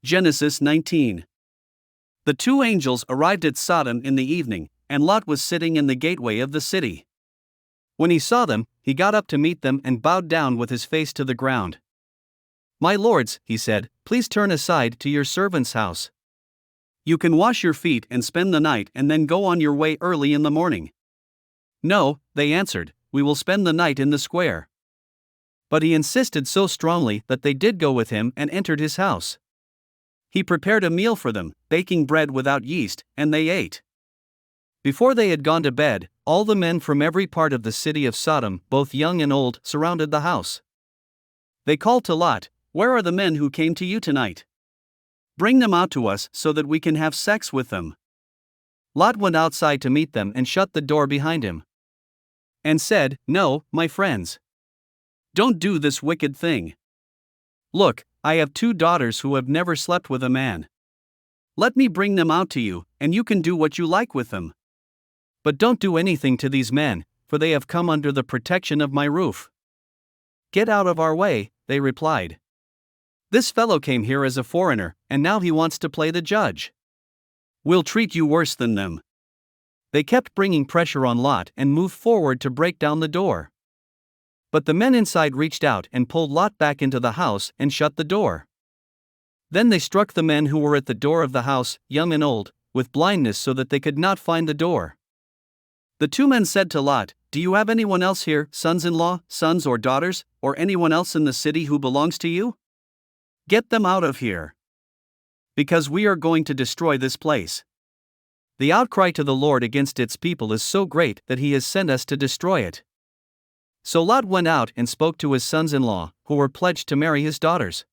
Genesis 19. The two angels arrived at Sodom in the evening, and Lot was sitting in the gateway of the city. When he saw them, he got up to meet them and bowed down with his face to the ground. "My lords," he said, "please turn aside to your servant's house. You can wash your feet and spend the night and then go on your way early in the morning." "No," they answered, "we will spend the night in the square." But he insisted so strongly that they did go with him and entered his house. He prepared a meal for them, baking bread without yeast, and they ate. Before they had gone to bed, all the men from every part of the city of Sodom, both young and old, surrounded the house. They called to Lot, "Where are the men who came to you tonight? Bring them out to us so that we can have sex with them." Lot went outside to meet them and shut the door behind him. And said, "No, my friends. Don't do this wicked thing. Look, I have 2 daughters who have never slept with a man. Let me bring them out to you, and you can do what you like with them. But don't do anything to these men, for they have come under the protection of my roof." "Get out of our way," they replied. "This fellow came here as a foreigner, and now he wants to play the judge. We'll treat you worse than them." They kept bringing pressure on Lot and moved forward to break down the door. But the men inside reached out and pulled Lot back into the house and shut the door. Then they struck the men who were at the door of the house, young and old, with blindness so that they could not find the door. The 2 men said to Lot, "Do you have anyone else here, sons-in-law, sons or daughters, or anyone else in the city who belongs to you? Get them out of here. Because we are going to destroy this place. The outcry to the Lord against its people is so great that he has sent us to destroy it." So Lot went out and spoke to his sons-in-law, who were pledged to marry his daughters.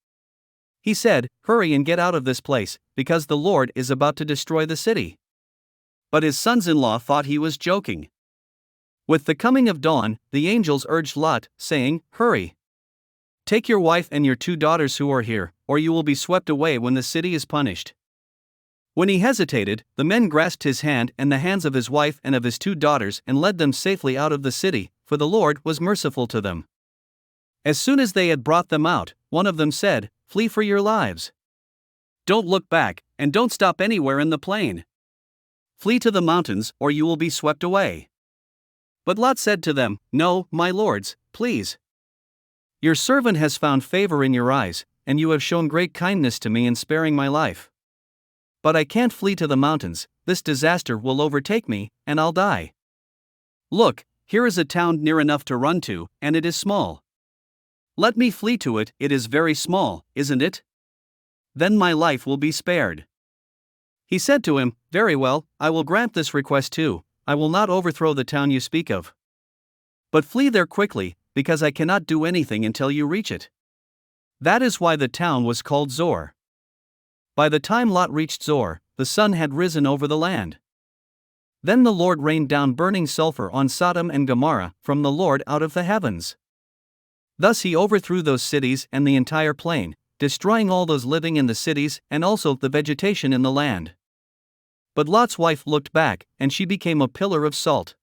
He said, "Hurry and get out of this place, because the Lord is about to destroy the city." But his sons-in-law thought he was joking. With the coming of dawn, the angels urged Lot, saying, "Hurry. Take your wife and your 2 daughters who are here, or you will be swept away when the city is punished." When he hesitated, the men grasped his hand and the hands of his wife and of his 2 daughters and led them safely out of the city, for the Lord was merciful to them. As soon as they had brought them out, one of them said, "Flee for your lives. Don't look back, and don't stop anywhere in the plain. Flee to the mountains, or you will be swept away." But Lot said to them, "No, my lords, please. Your servant has found favor in your eyes, and you have shown great kindness to me in sparing my life. But I can't flee to the mountains, this disaster will overtake me, and I'll die. Look, here is a town near enough to run to, and it is small. Let me flee to it, it is very small, isn't it? Then my life will be spared." He said to him, "Very well, I will grant this request too, I will not overthrow the town you speak of. But flee there quickly, because I cannot do anything until you reach it." That is why the town was called Zor. By the time Lot reached Zor, the sun had risen over the land. Then the Lord rained down burning sulfur on Sodom and Gomorrah from the Lord out of the heavens. Thus he overthrew those cities and the entire plain, destroying all those living in the cities and also the vegetation in the land. But Lot's wife looked back, and she became a pillar of salt.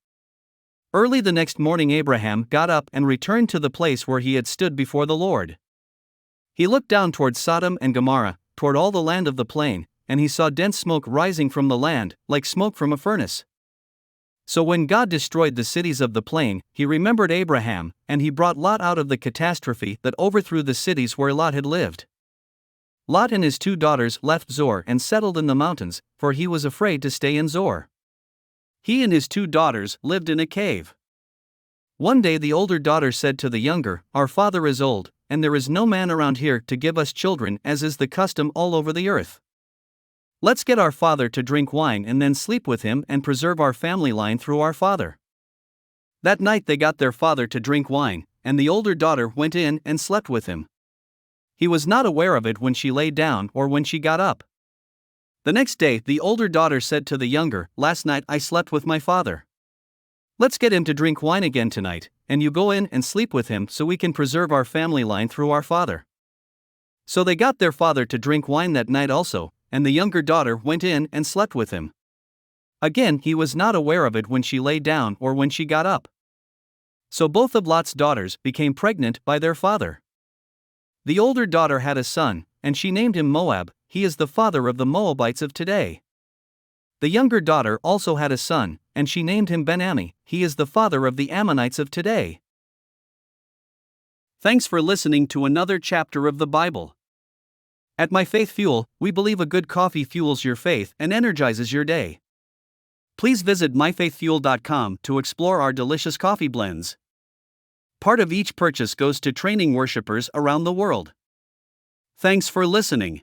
Early the next morning Abraham got up and returned to the place where he had stood before the Lord. He looked down toward Sodom and Gomorrah, toward all the land of the plain, and he saw dense smoke rising from the land, like smoke from a furnace. So when God destroyed the cities of the plain, he remembered Abraham, and he brought Lot out of the catastrophe that overthrew the cities where Lot had lived. Lot and his 2 daughters left Zor and settled in the mountains, for he was afraid to stay in Zor. He and his 2 daughters lived in a cave. One day the older daughter said to the younger, "Our father is old, and there is no man around here to give us children as is the custom all over the earth. Let's get our father to drink wine and then sleep with him and preserve our family line through our father." That night they got their father to drink wine, and the older daughter went in and slept with him. He was not aware of it when she lay down or when she got up. The next day the older daughter said to the younger, "Last night I slept with my father. Let's get him to drink wine again tonight, and you go in and sleep with him so we can preserve our family line through our father." So they got their father to drink wine that night also, and the younger daughter went in and slept with him. Again he was not aware of it when she lay down or when she got up. So both of Lot's daughters became pregnant by their father. The older daughter had a son, and she named him Moab, he is the father of the Moabites of today. The younger daughter also had a son, and she named him Ben-Ammi, he is the father of the Ammonites of today. Thanks for listening to another chapter of the Bible. At My Faith Fuel, we believe a good coffee fuels your faith and energizes your day. Please visit myfaithfuel.com to explore our delicious coffee blends. Part of each purchase goes to training worshipers around the world. Thanks for listening.